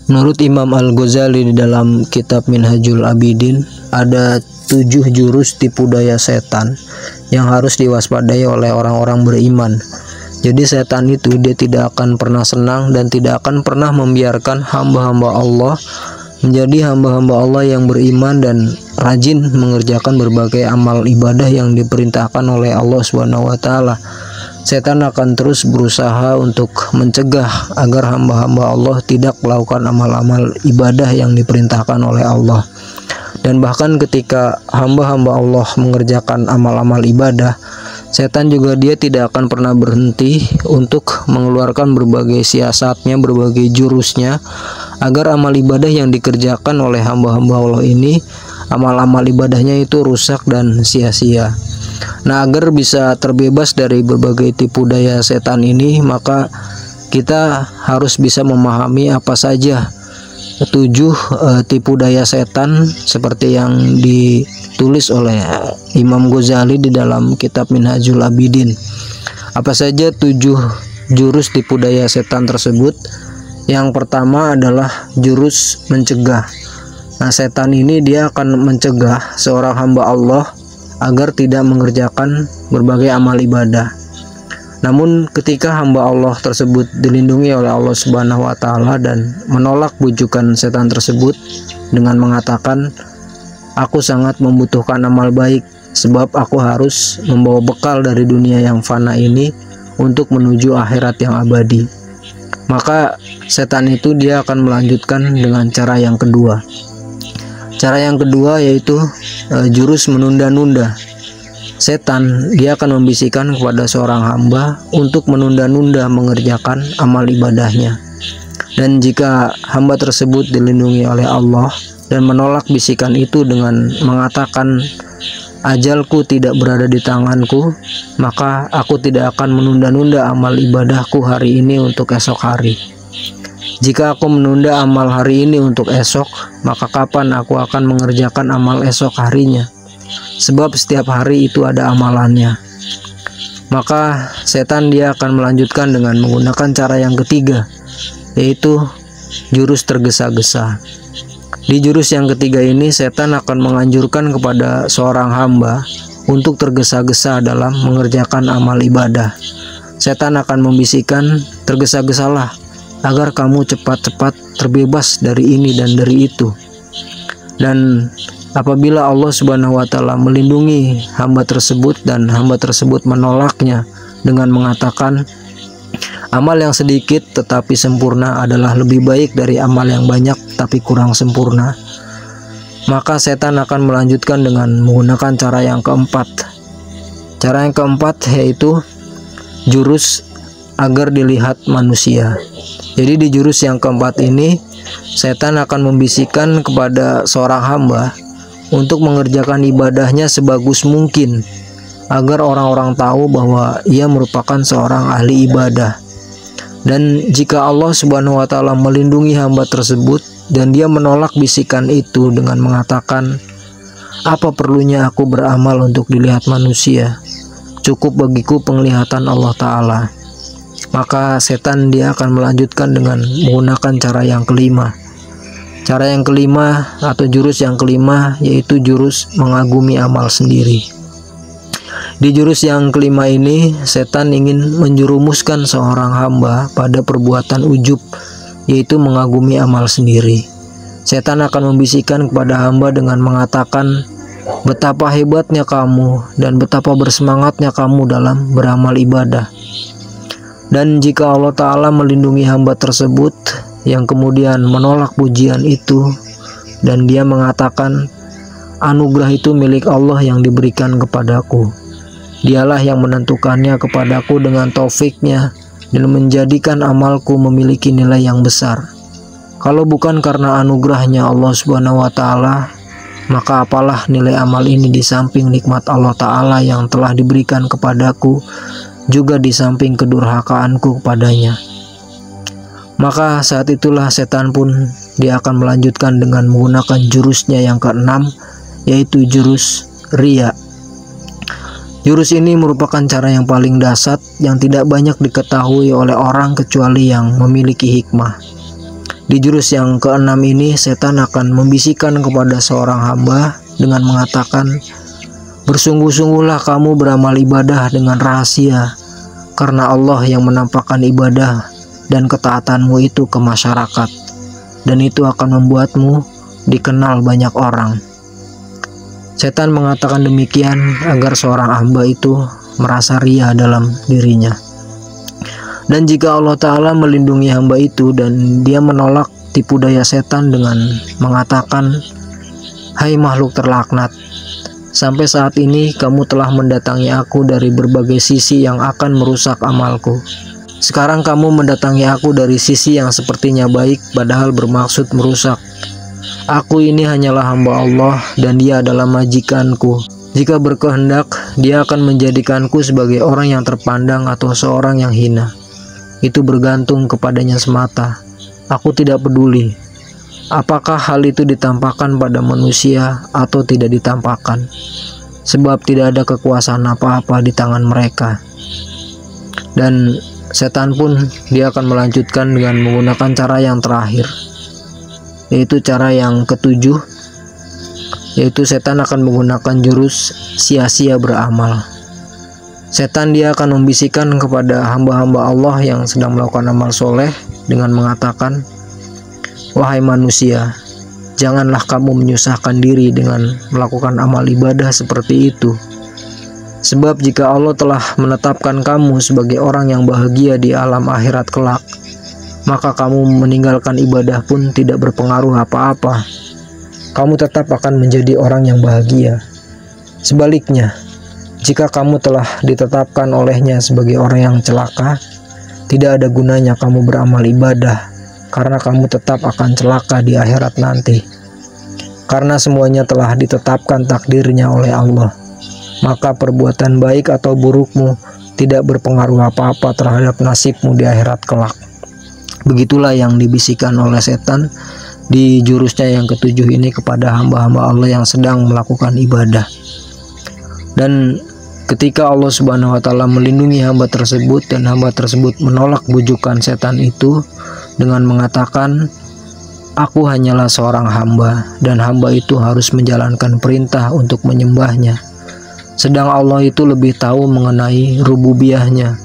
Menurut Imam Al-Ghazali di dalam kitab Minhajul Abidin, ada 7 jurus tipu daya setan yang harus diwaspadai oleh orang-orang beriman. Jadi setan itu dia tidak akan pernah senang dan tidak akan pernah membiarkan hamba-hamba Allah menjadi hamba-hamba Allah yang beriman dan rajin mengerjakan berbagai amal ibadah yang diperintahkan oleh Allah SWT. Setan akan terus berusaha untuk mencegah agar hamba-hamba Allah tidak melakukan amal-amal ibadah yang diperintahkan oleh Allah. Dan bahkan ketika hamba-hamba Allah mengerjakan amal-amal ibadah, setan juga dia tidak akan pernah berhenti untuk mengeluarkan berbagai siasatnya, berbagai jurusnya, agar amal ibadah yang dikerjakan oleh hamba-hamba Allah ini, amal-amal ibadahnya itu rusak dan sia-sia. Nah, agar bisa terbebas dari berbagai tipu daya setan ini, maka kita harus bisa memahami apa saja 7 tipu daya setan seperti yang ditulis oleh Imam Ghazali di dalam kitab Minhajul Abidin. Apa saja 7 jurus tipu daya setan tersebut? Yang pertama adalah jurus mencegah. Nah, setan ini dia akan mencegah seorang hamba Allah agar tidak mengerjakan berbagai amal ibadah. Namun ketika hamba Allah tersebut dilindungi oleh Allah Subhanahu wa taala dan menolak bujukan setan tersebut dengan mengatakan, "Aku sangat membutuhkan amal baik sebab aku harus membawa bekal dari dunia yang fana ini untuk menuju akhirat yang abadi." Maka setan itu dia akan melanjutkan dengan cara yang kedua. Cara yang kedua yaitu jurus menunda-nunda. Setan dia akan membisikkan kepada seorang hamba untuk menunda-nunda mengerjakan amal ibadahnya. Dan jika hamba tersebut dilindungi oleh Allah dan menolak bisikan itu dengan mengatakan, "Ajalku tidak berada di tanganku, maka aku tidak akan menunda-nunda amal ibadahku hari ini untuk esok hari. Jika aku menunda amal hari ini untuk esok, maka kapan aku akan mengerjakan amal esok harinya? Sebab setiap hari itu ada amalannya." Maka setan dia akan melanjutkan dengan menggunakan cara yang ketiga, yaitu jurus tergesa-gesa. Di jurus yang ketiga ini, setan akan menganjurkan kepada seorang hamba untuk tergesa-gesa dalam mengerjakan amal ibadah. Setan akan membisikkan, "Tergesa-gesalah agar kamu cepat-cepat terbebas dari ini dan dari itu." Dan apabila Allah Subhanahu wa taala melindungi hamba tersebut dan hamba tersebut menolaknya dengan mengatakan, "Amal yang sedikit tetapi sempurna adalah lebih baik dari amal yang banyak tapi kurang sempurna," maka setan akan melanjutkan dengan menggunakan cara yang keempat. Cara yang keempat yaitu jurus agar dilihat manusia. Jadi di jurus yang keempat ini, setan akan membisikkan kepada seorang hamba untuk mengerjakan ibadahnya sebagus mungkin agar orang-orang tahu bahwa ia merupakan seorang ahli ibadah. Dan jika Allah Subhanahu wa taala melindungi hamba tersebut dan dia menolak bisikan itu dengan mengatakan, "Apa perlunya aku beramal untuk dilihat manusia? Cukup bagiku penglihatan Allah taala." Maka setan dia akan melanjutkan dengan menggunakan cara yang kelima. Cara yang kelima atau jurus yang kelima yaitu jurus mengagumi amal sendiri. Di jurus yang kelima ini, setan ingin menjerumuskan seorang hamba pada perbuatan ujub, yaitu mengagumi amal sendiri. Setan akan membisikkan kepada hamba dengan mengatakan, "Betapa hebatnya kamu dan betapa bersemangatnya kamu dalam beramal ibadah." Dan jika Allah Ta'ala melindungi hamba tersebut yang kemudian menolak pujian itu dan dia mengatakan, "Anugerah itu milik Allah yang diberikan kepadaku. Dialah yang menentukannya kepadaku dengan taufiknya dan menjadikan amalku memiliki nilai yang besar. Kalau bukan karena anugerahnya Allah Subhanahu wa taala, maka apalah nilai amal ini di samping nikmat Allah Ta'ala yang telah diberikan kepadaku, juga di samping kedurhakaanku kepadanya." Maka saat itulah setan pun dia akan melanjutkan dengan menggunakan jurusnya yang keenam, yaitu jurus riya. Jurus ini merupakan cara yang paling dasar yang tidak banyak diketahui oleh orang kecuali yang memiliki hikmah. Di jurus yang keenam ini, setan akan membisikkan kepada seorang hamba dengan mengatakan, bersungguh-sungguhlah kamu beramal ibadah dengan rahasia, karena Allah yang menampakkan ibadah dan ketaatanmu itu ke masyarakat, dan itu akan membuatmu dikenal banyak orang. Setan mengatakan demikian agar seorang hamba itu merasa ria dalam dirinya. Dan jika Allah Ta'ala melindungi hamba itu dan dia menolak tipu daya setan dengan mengatakan, hai makhluk terlaknat, sampai saat ini kamu telah mendatangi aku dari berbagai sisi yang akan merusak amalku. Sekarang kamu mendatangi aku dari sisi yang sepertinya baik padahal bermaksud merusak. Aku ini hanyalah hamba Allah dan dia adalah majikanku. Jika berkehendak, dia akan menjadikanku sebagai orang yang terpandang atau seorang yang hina. Itu bergantung kepadanya semata. Aku tidak peduli apakah hal itu ditampakkan pada manusia atau tidak ditampakkan, sebab tidak ada kekuasaan apa-apa di tangan mereka. Dan setan pun dia akan melanjutkan dengan menggunakan cara yang terakhir, yaitu cara yang ketujuh, yaitu setan akan menggunakan jurus sia-sia beramal. Setan dia akan membisikkan kepada hamba-hamba Allah yang sedang melakukan amal soleh dengan mengatakan, wahai manusia, janganlah kamu menyusahkan diri dengan melakukan amal ibadah seperti itu. Sebab jika Allah telah menetapkan kamu sebagai orang yang bahagia di alam akhirat kelak, maka kamu meninggalkan ibadah pun tidak berpengaruh apa-apa. Kamu tetap akan menjadi orang yang bahagia. Sebaliknya, jika kamu telah ditetapkan olehnya sebagai orang yang celaka, tidak ada gunanya kamu beramal ibadah, karena kamu tetap akan celaka di akhirat nanti. Karena semuanya telah ditetapkan takdirnya oleh Allah, maka perbuatan baik atau burukmu tidak berpengaruh apa-apa terhadap nasibmu di akhirat kelak. Begitulah yang dibisikkan oleh setan di jurusnya yang ketujuh ini kepada hamba-hamba Allah yang sedang melakukan ibadah. Dan ketika Allah Subhanahu wa Ta'ala melindungi hamba tersebut dan hamba tersebut menolak bujukan setan itu dengan mengatakan, aku hanyalah seorang hamba dan hamba itu harus menjalankan perintah untuk menyembahnya, sedang Allah itu lebih tahu mengenai rububiyahnya.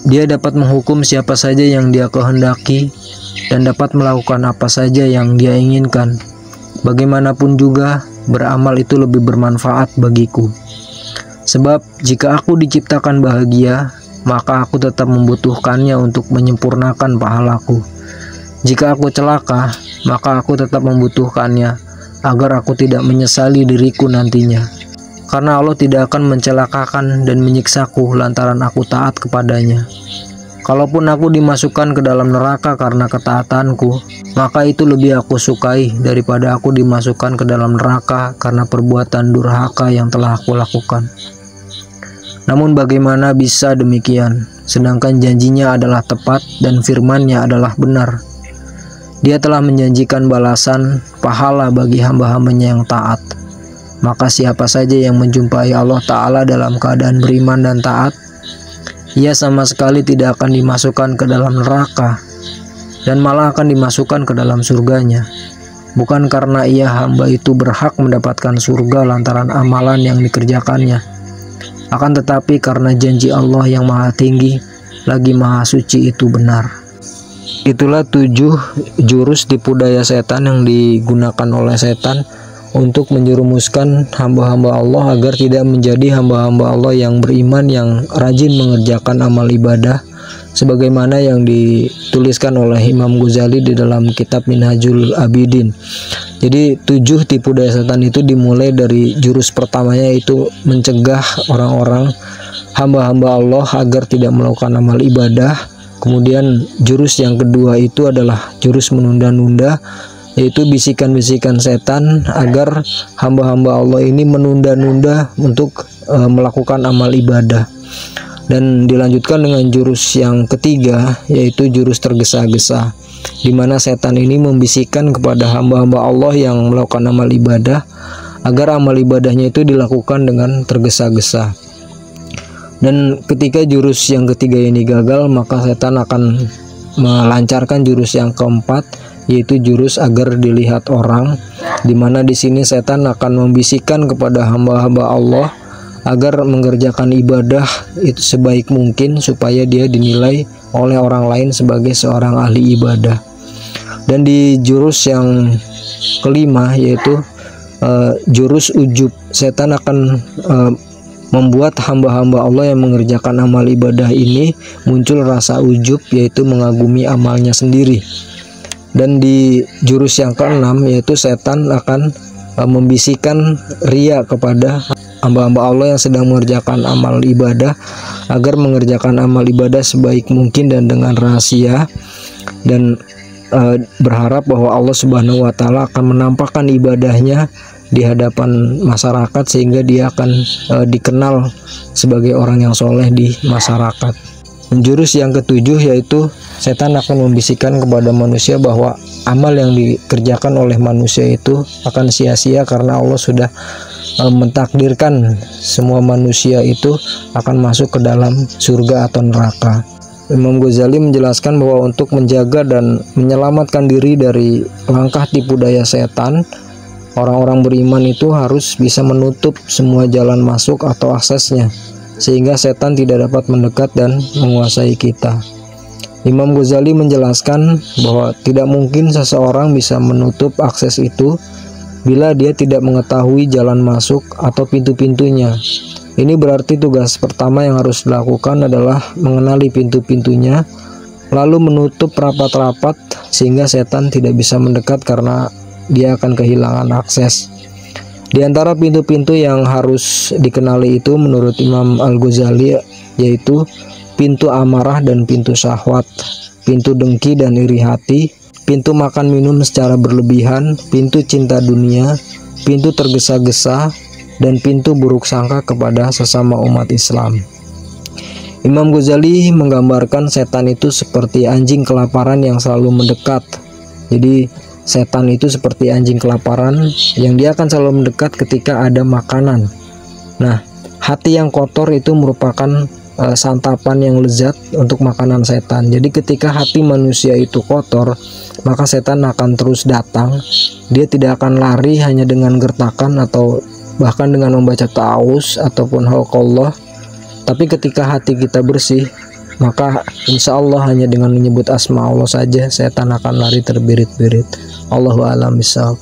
Dia dapat menghukum siapa saja yang dia kehendaki dan dapat melakukan apa saja yang dia inginkan. Bagaimanapun juga, beramal itu lebih bermanfaat bagiku. Sebab jika aku diciptakan bahagia, maka aku tetap membutuhkannya untuk menyempurnakan pahalaku. Jika aku celaka, maka aku tetap membutuhkannya agar aku tidak menyesali diriku nantinya. Karena Allah tidak akan mencelakakan dan menyiksaku lantaran aku taat kepadanya. Kalaupun aku dimasukkan ke dalam neraka karena ketaatanku, maka itu lebih aku sukai daripada aku dimasukkan ke dalam neraka karena perbuatan durhaka yang telah aku lakukan. Namun bagaimana bisa demikian, sedangkan janjinya adalah tepat dan firman-Nya adalah benar. Dia telah menjanjikan balasan pahala bagi hamba-hambanya yang taat. Maka siapa saja yang menjumpai Allah Ta'ala dalam keadaan beriman dan taat, ia sama sekali tidak akan dimasukkan ke dalam neraka, dan malah akan dimasukkan ke dalam surganya. Bukan karena ia hamba itu berhak mendapatkan surga lantaran amalan yang dikerjakannya, akan tetapi karena janji Allah yang maha tinggi lagi maha suci itu benar. Itulah 7 jurus tipu daya setan yang digunakan oleh setan untuk menjerumuskan hamba-hamba Allah agar tidak menjadi hamba-hamba Allah yang beriman, yang rajin mengerjakan amal ibadah sebagaimana yang dituliskan oleh Imam Ghazali di dalam kitab Minhajul Abidin. Jadi 7 tipu daya setan itu dimulai dari jurus pertamanya, yaitu mencegah orang-orang hamba-hamba Allah agar tidak melakukan amal ibadah. Kemudian jurus yang kedua itu adalah jurus menunda-nunda, yaitu bisikan-bisikan setan agar hamba-hamba Allah ini menunda-nunda untuk melakukan amal ibadah. Dan dilanjutkan dengan jurus yang ketiga, yaitu jurus tergesa-gesa, di mana setan ini membisikkan kepada hamba-hamba Allah yang melakukan amal ibadah agar amal ibadahnya itu dilakukan dengan tergesa-gesa. Dan ketika jurus yang ketiga ini gagal, maka setan akan melancarkan jurus yang keempat, yaitu jurus agar dilihat orang, di mana di sini setan akan membisikkan kepada hamba-hamba Allah agar mengerjakan ibadah itu sebaik mungkin supaya dia dinilai oleh orang lain sebagai seorang ahli ibadah. Dan di jurus yang kelima, yaitu jurus ujub, setan akan membuat hamba-hamba Allah yang mengerjakan amal ibadah ini muncul rasa ujub, yaitu mengagumi amalnya sendiri. Dan di jurus yang keenam, yaitu setan akan membisikkan ria kepada hamba-hamba Allah yang sedang mengerjakan amal ibadah agar mengerjakan amal ibadah sebaik mungkin dan dengan rahasia, dan berharap bahwa Allah Subhanahu wa Ta'ala akan menampakkan ibadahnya di hadapan masyarakat sehingga dia akan dikenal sebagai orang yang soleh di masyarakat. Jurus yang ketujuh, yaitu setan akan membisikkan kepada manusia bahwa amal yang dikerjakan oleh manusia itu akan sia-sia karena Allah sudah mentakdirkan semua manusia itu akan masuk ke dalam surga atau neraka. Imam Ghazali menjelaskan bahwa untuk menjaga dan menyelamatkan diri dari langkah tipu daya setan, orang-orang beriman itu harus bisa menutup semua jalan masuk atau aksesnya, sehingga setan tidak dapat mendekat dan menguasai kita. Imam Ghazali menjelaskan bahwa tidak mungkin seseorang bisa menutup akses itu bila dia tidak mengetahui jalan masuk atau pintu-pintunya. Ini berarti tugas pertama yang harus dilakukan adalah mengenali pintu-pintunya, lalu menutup rapat-rapat sehingga setan tidak bisa mendekat karena dia akan kehilangan akses. Di antara pintu-pintu yang harus dikenali itu menurut Imam Al-Ghazali yaitu pintu amarah dan pintu syahwat, pintu dengki dan iri hati, pintu makan minum secara berlebihan, pintu cinta dunia, pintu tergesa-gesa, dan pintu buruk sangka kepada sesama umat Islam. Imam Ghazali menggambarkan setan itu seperti anjing kelaparan yang selalu mendekat. Jadi setan itu seperti anjing kelaparan yang dia akan selalu mendekat ketika ada makanan. Nah, hati yang kotor itu merupakan santapan yang lezat untuk makanan setan. Jadi ketika hati manusia itu kotor, maka setan akan terus datang. Dia tidak akan lari hanya dengan gertakan atau bahkan dengan membaca ta'awuz ataupun halqallah. Tapi ketika hati kita bersih, maka insya Allah hanya dengan menyebut asma Allah saja setan akan lari terbirit-birit. Allahu a'lam bishawab.